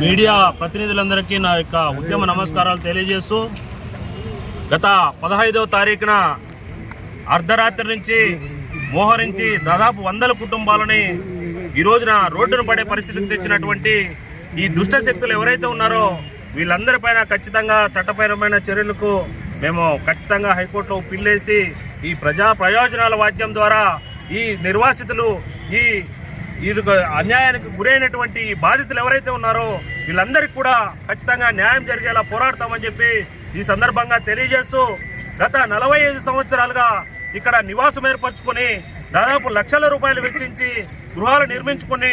Media ప్రతినిధులందరికీ నా యొక్క ఉద్యమ నమస్కారాలు తెలియజేస్తూ గత 15వ తారీఖున అర్ధరాత్రి నుంచి మోహరించి దాదాపు 100 కుటుంబాలని ఈ రోజున రోడ్డును పడే పరిస్థితికి తెచ్చినటువంటి ఈ దుష్ట శక్తులు ఎవరైతే ఉన్నారో వీళ్ళందరిపైన ఖచ్చితంగా చట్టపరమైన చర్యలకు మేము ఖచ్చితంగా హైకోర్టులో పిల్లేసి ఈ ప్రయోజనాల వాద్యం ద్వారా ఈ నిర్వాసితులు ఈ అన్యాయానికి గురైనటువంటి బాధితులు ఎవరైతే ఉన్నారో వీళ్ళందరికీ కూడా ఖచ్చితంగా న్యాయం జరిగేలా పోరాడతామని చెప్పి ఈ సందర్భంగా తెలియజేస్తూ గత 45 సంవత్సరాలుగా ఇక్కడ నివాసం ఏర్పరచుకొని దాదాపు లక్షల రూపాయలు వెచ్చించి గృహాలు నిర్మించుకొని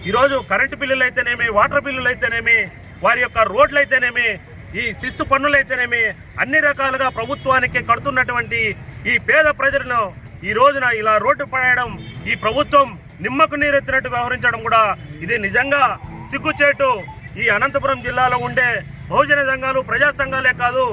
ఈరోజు కరెంటు బిల్లులు అయితేనేమి, వాటర్ బిల్లులు అయితేనేమి, వారి యొక్క రోడ్లు అయితేనేమి, ఈ శిస్తు పన్నులు అయితేనేమి అన్ని రకాలుగా ప్రభుత్వానికి కడుతున్నటువంటి ఈ పేద ప్రజలను ఈ రోజున ఇలా రోడ్డు పడేయడం, ఈ ప్రభుత్వం నిమ్మకు నీరెత్తినట్టు వ్యవహరించడం కూడా ఇది నిజంగా సిగ్గుచేటు. ఈ అనంతపురం జిల్లాలో ఉండే బహుజన సంఘాలు, ప్రజా సంఘాలే కాదు,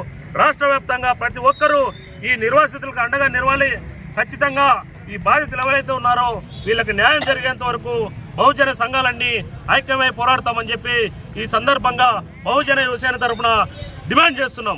రాష్ట్ర వ్యాప్తంగా ప్రతి ఒక్కరూ ఈ నిర్వాసితులకు అండగా నిలవాలి. ఖచ్చితంగా ఈ బాధితులు ఎవరైతే ఉన్నారో వీళ్ళకి న్యాయం జరిగేంత వరకు బహుజన సంఘాలన్నీ ఐక్యమై పోరాడతామని చెప్పి ఈ సందర్భంగా బహుజన యువసేన తరఫున డిమాండ్ చేస్తున్నాం.